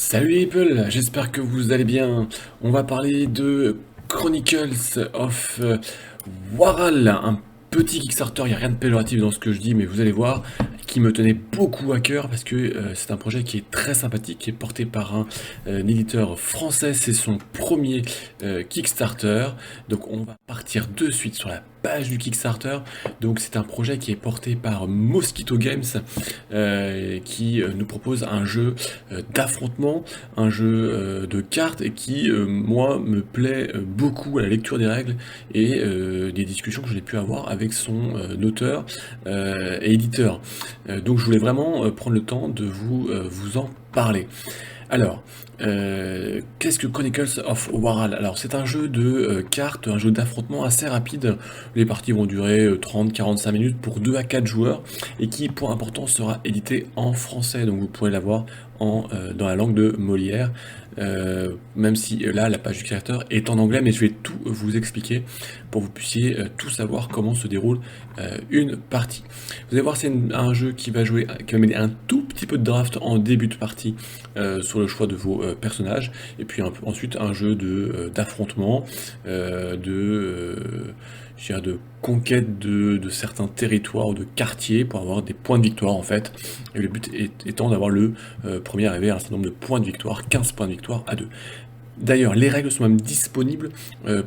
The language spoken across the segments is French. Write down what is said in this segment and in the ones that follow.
Salut les people, j'espère que vous allez bien. On va parler de Chronicles of Waral, un petit Kickstarter, il n'y a rien de péjoratif dans ce que je dis, mais vous allez voir, qui me tenait beaucoup à cœur parce que c'est un projet qui est très sympathique, qui est porté par un éditeur français, c'est son premier Kickstarter. Donc on va partir de suite sur la page du Kickstarter. Donc c'est un projet qui est porté par Mosquito Games, qui nous propose un jeu d'affrontement, un jeu de cartes et qui, moi, me plaît beaucoup à la lecture des règles et des discussions que j'ai pu avoir avec son auteur et éditeur. Donc je voulais vraiment prendre le temps de vous en parler. Alors, qu'est-ce que Chronicles of Waral? Alors, c'est un jeu de cartes, un jeu d'affrontement assez rapide. Les parties vont durer 30-45 minutes pour 2 à 4 joueurs et qui, point important, sera édité en français. Donc, vous pourrez l'avoir dans la langue de Molière. Même si là, la page du créateur est en anglais, mais je vais tout vous expliquer pour que vous puissiez tout savoir comment se déroule une partie. Vous allez voir, c'est un jeu qui va mener un tout petit peu de draft en début de partie sur le choix de vos personnages, et puis ensuite un jeu d'affrontement, je dirais de conquête de certains territoires ou de quartiers pour avoir des points de victoire en fait. Et le but étant d'avoir le premier arrivé à un certain nombre de points de victoire, 15 points de victoire à 2. D'ailleurs, les règles sont même disponibles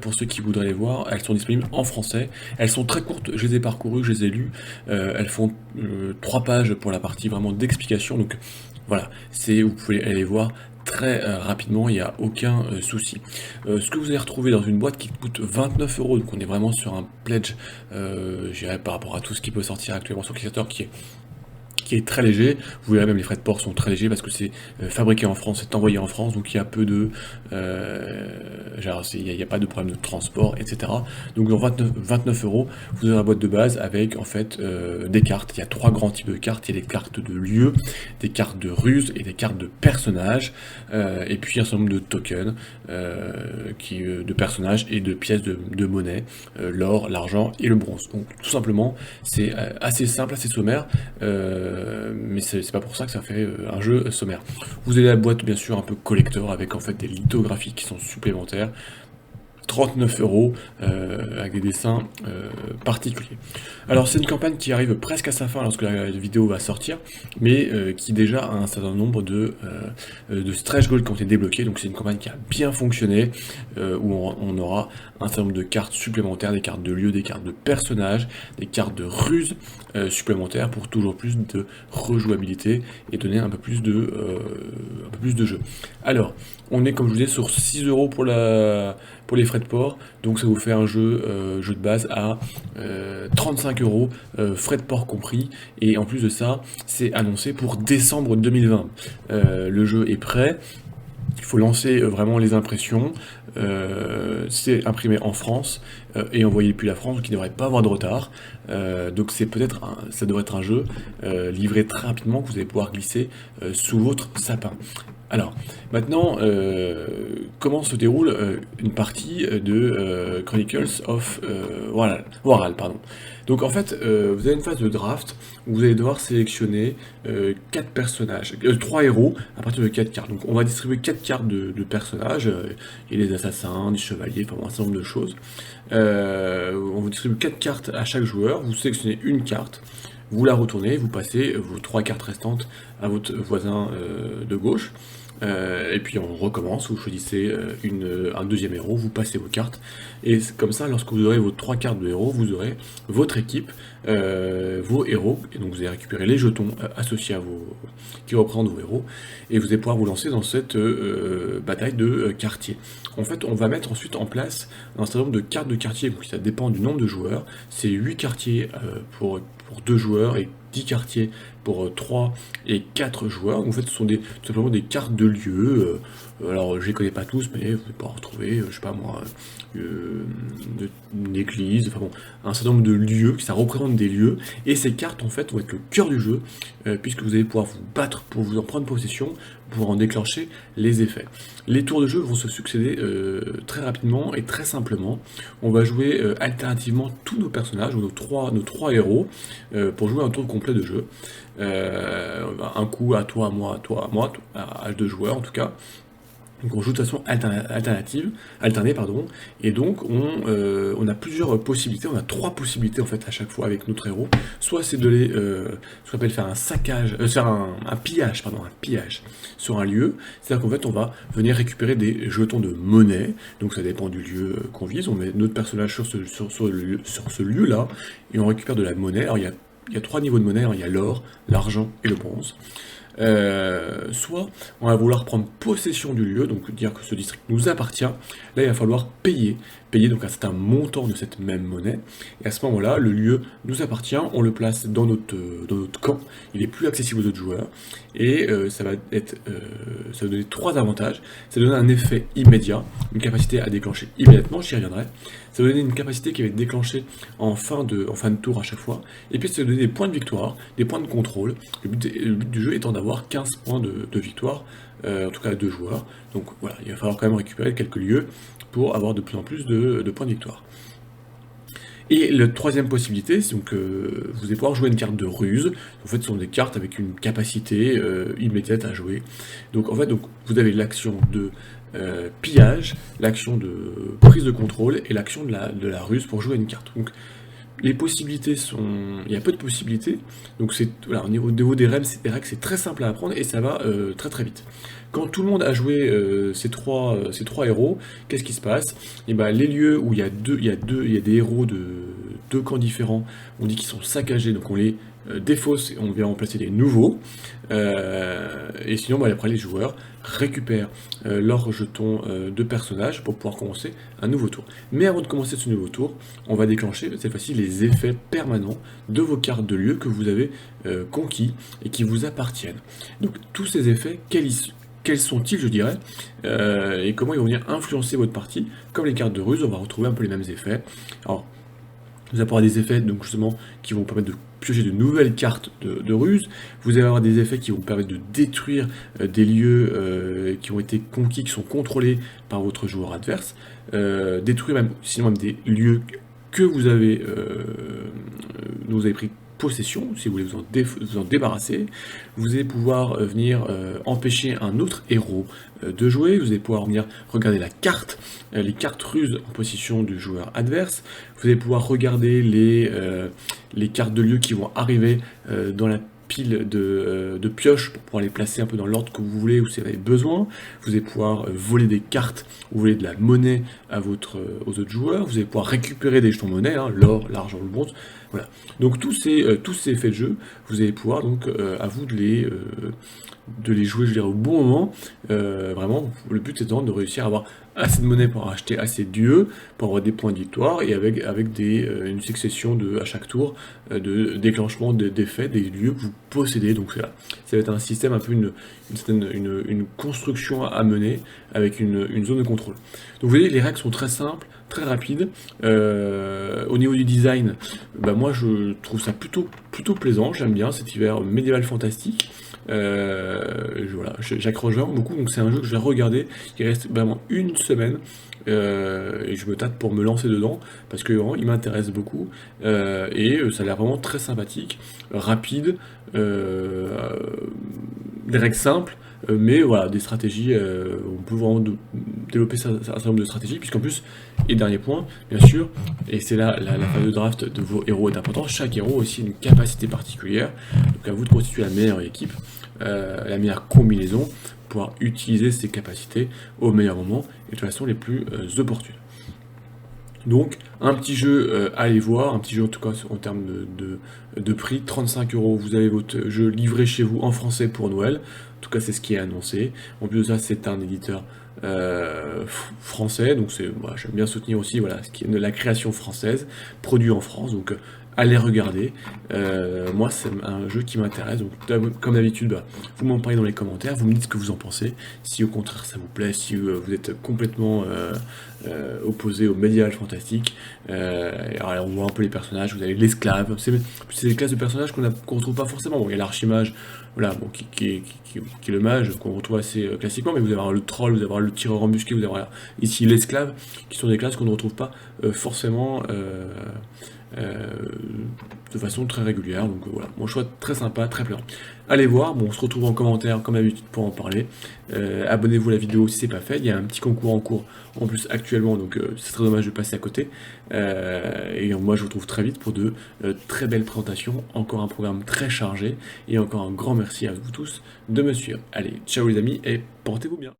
pour ceux qui voudraient les voir. Elles sont disponibles en français. Elles sont très courtes. Je les ai parcourues, je les ai lues. Elles font 3 pages pour la partie vraiment d'explication. Donc voilà, vous pouvez aller voir très rapidement, il n'y a aucun souci. Ce que vous allez retrouver dans une boîte qui coûte 29 €, donc on est vraiment sur un pledge, je dirais, par rapport à tout ce qui peut sortir actuellement sur Kickstarter, qui est très léger. Vous verrez même les frais de port sont très légers parce que c'est fabriqué en France, c'est envoyé en France, donc il y a peu de, il n'y a pas de problème de transport, etc. Donc dans 29 €, vous avez la boîte de base avec en fait des cartes. Il y a 3 grands types de cartes. Il y a des cartes de lieu, des cartes de ruse et des cartes de personnages, et puis un certain nombre de tokens de personnages et de pièces de monnaie, l'or, l'argent et le bronze. Donc tout simplement, c'est assez simple, assez sommaire. Mais c'est pas pour ça que ça fait un jeu sommaire. Vous avez la boîte bien sûr un peu collector avec en fait des lithographies qui sont supplémentaires. 39 € avec des dessins particuliers. Alors c'est une campagne qui arrive presque à sa fin lorsque la vidéo va sortir, mais qui déjà a un certain nombre de stretch goals qui ont été débloqués, donc c'est une campagne qui a bien fonctionné, où on aura un certain nombre de cartes supplémentaires, des cartes de lieu, des cartes de personnages, des cartes de ruse supplémentaires pour toujours plus de rejouabilité et donner un peu plus de jeu. Alors, on est comme je vous disais sur 6 € pour les frais de port, donc ça vous fait un jeu de base à 35 €, frais de port compris, et en plus de ça, c'est annoncé pour décembre 2020. Le jeu est prêt. Il faut lancer vraiment les impressions, c'est imprimé en France et envoyé depuis la France, donc il ne devrait pas avoir de retard. Donc ça devrait être un jeu livré très rapidement que vous allez pouvoir glisser sous votre sapin. Alors, maintenant, comment se déroule une partie de Chronicles of Waral, pardon. Donc en fait, vous avez une phase de draft où vous allez devoir sélectionner 4 personnages, 3 héros à partir de 4 cartes. Donc on va distribuer 4 cartes de personnages, il y a des assassins, des chevaliers, enfin bon, un certain nombre de choses. On vous distribue 4 cartes à chaque joueur, vous sélectionnez une carte, vous la retournez, vous passez vos 3 cartes restantes à votre voisin de gauche. Et puis on recommence, vous choisissez un deuxième héros, vous passez vos cartes, et comme ça, lorsque vous aurez vos 3 cartes de héros, vous aurez votre équipe, vos héros, et donc vous allez récupérer les jetons associés qui représentent vos héros, et vous allez pouvoir vous lancer dans cette bataille de quartier. En fait, on va mettre ensuite en place un certain nombre de cartes de quartier, donc ça dépend du nombre de joueurs, c'est 8 quartiers pour 2 joueurs, et 10 quartiers pour 3 et 4 joueurs. En fait, ce sont tout simplement des cartes de lieux. Alors, je les connais pas tous, mais vous pouvez pas retrouver, je sais pas moi, une église, enfin bon, un certain nombre de lieux, ça représente des lieux, et ces cartes, en fait, vont être le cœur du jeu, puisque vous allez pouvoir vous battre pour vous en prendre possession, pour en déclencher les effets. Les tours de jeu vont se succéder très rapidement et très simplement. On va jouer alternativement tous nos personnages, ou nos trois héros, pour jouer un tour complet de jeu. Un coup à toi, à moi, à deux joueurs en tout cas. Donc on joue de façon alternée, et donc on a plusieurs possibilités, on a trois possibilités en fait à chaque fois avec notre héros. Soit c'est de les, ce qu'on appelle faire un saccage, faire un pillage sur un lieu, c'est-à-dire qu'en fait on va venir récupérer des jetons de monnaie, donc ça dépend du lieu qu'on vise, on met notre personnage sur ce lieu-là, et on récupère de la monnaie. Alors il y a trois niveaux de monnaie, alors, il y a l'or, l'argent et le bronze. Soit on va vouloir prendre possession du lieu, donc dire que ce district nous appartient. Là, il va falloir payer donc un certain montant de cette même monnaie. Et à ce moment-là, le lieu nous appartient, on le place dans notre camp, il est plus accessible aux autres joueurs, et ça va donner trois avantages. Ça va donner un effet immédiat, une capacité à déclencher immédiatement, j'y reviendrai. Ça va donner une capacité qui va être déclenchée en fin de tour à chaque fois, et puis ça va donner des points de victoire, des points de contrôle. Le but du jeu étant d'avoir 15 points de victoire, en tout cas à deux joueurs. Donc voilà, il va falloir quand même récupérer quelques lieux pour avoir de plus en plus de points de victoire. Et la troisième possibilité, c'est donc vous allez pouvoir jouer une carte de ruse. En fait, ce sont des cartes avec une capacité immédiate à jouer. Donc en fait, vous avez l'action de pillage, l'action de prise de contrôle et l'action de la ruse pour jouer une carte. Donc les possibilités sont... Il y a peu de possibilités, donc voilà, au niveau des règles, c'est très simple à apprendre et ça va très très vite. Quand tout le monde a joué ces trois héros, qu'est-ce qui se passe? Et ben, les lieux où il y a des héros de deux camps différents, on dit qu'ils sont saccagés, donc on les défausse et on vient remplacer des nouveaux. Et sinon, après, les joueurs récupèrent leurs jetons de personnages pour pouvoir commencer un nouveau tour. Mais avant de commencer ce nouveau tour, on va déclencher cette fois-ci les effets permanents de vos cartes de lieu que vous avez conquis et qui vous appartiennent. Donc tous ces effets, quels sont-ils, je dirais, et comment ils vont venir influencer votre partie? Comme les cartes de ruse, on va retrouver un peu les mêmes effets. Alors, vous allez avoir des effets donc justement qui vont permettre de piocher de nouvelles cartes de ruse. Vous allez avoir des effets qui vont permettre de détruire des lieux qui ont été conquis, qui sont contrôlés par votre joueur adverse. Détruire sinon même des lieux que vous avez pris possession, si vous voulez vous en débarrasser. Vous allez pouvoir venir empêcher un autre héros de jouer. Vous allez pouvoir venir regarder les cartes ruses en possession du joueur adverse. Vous allez pouvoir regarder les cartes de lieu qui vont arriver dans la pile de pioches pour pouvoir les placer un peu dans l'ordre que vous voulez ou si vous avez besoin. Vous allez pouvoir voler des cartes ou voler de la monnaie aux autres joueurs. Vous allez pouvoir récupérer des jetons monnaie, l'or, l'argent, le bronze. Voilà. Donc tous ces effets de jeu, vous allez pouvoir donc à vous de les jouer, je dirais, au bon moment. Vraiment, le but étant de réussir à avoir assez de monnaie pour acheter assez d'UE, pour avoir des points de victoire, et avec une succession à chaque tour de déclenchement d'effets, des lieux que vous possédez. Donc ça va être un système, un peu une construction à mener, avec une zone de contrôle. Donc vous voyez, les règles sont très simples, très rapides. Au niveau du design, moi je trouve ça plutôt plaisant, j'aime bien cet hiver médiéval fantastique. Voilà, j'accroche vraiment beaucoup, donc c'est un jeu que je vais regarder. Il reste vraiment une semaine et je me tâte pour me lancer dedans parce que vraiment, il m'intéresse beaucoup et ça a l'air vraiment très sympathique, rapide, des règles simples. Mais voilà, des stratégies, on peut vraiment développer un certain nombre de stratégies, puisqu'en plus, et dernier point, bien sûr, et c'est là la phase de draft de vos héros est importante, chaque héros a aussi une capacité particulière, donc à vous de constituer la meilleure équipe, la meilleure combinaison, pour pouvoir utiliser ces capacités au meilleur moment, et de façon les plus opportunes. Donc, un petit jeu à aller voir, un petit jeu en tout cas en termes de prix, 35 €, vous avez votre jeu livré chez vous en français pour Noël, en tout cas c'est ce qui est annoncé. En plus de ça, c'est un éditeur français, donc j'aime bien soutenir aussi ce qui est de la création française, produit en France, donc allez regarder. Moi, c'est un jeu qui m'intéresse, donc comme d'habitude, vous m'en parlez dans les commentaires, vous me dites ce que vous en pensez, si au contraire ça vous plaît, si vous êtes complètement opposé au médiéval fantastique. Alors, on voit un peu les personnages, vous avez l'esclave, c'est des classes de personnages qu'on retrouve pas forcément. Bon, il y a l'archimage, voilà, bon, qui est le mage, qu'on retrouve assez classiquement, mais vous allez avoir le troll, vous allez avoir le tireur embusqué, vous allez avoir ici l'esclave, qui sont des classes qu'on ne retrouve pas forcément euh, de façon très régulière. Donc voilà, mon choix très sympa, très plaisant. Allez voir, bon, on se retrouve en commentaire comme d'habitude pour en parler. Abonnez-vous à la vidéo si c'est pas fait, il y a un petit concours en cours en plus actuellement, donc c'est très dommage de passer à côté. Et moi je vous retrouve très vite pour de très belles présentations, encore un programme très chargé, et encore un grand merci à vous tous de me suivre. Allez, ciao les amis, et portez-vous bien.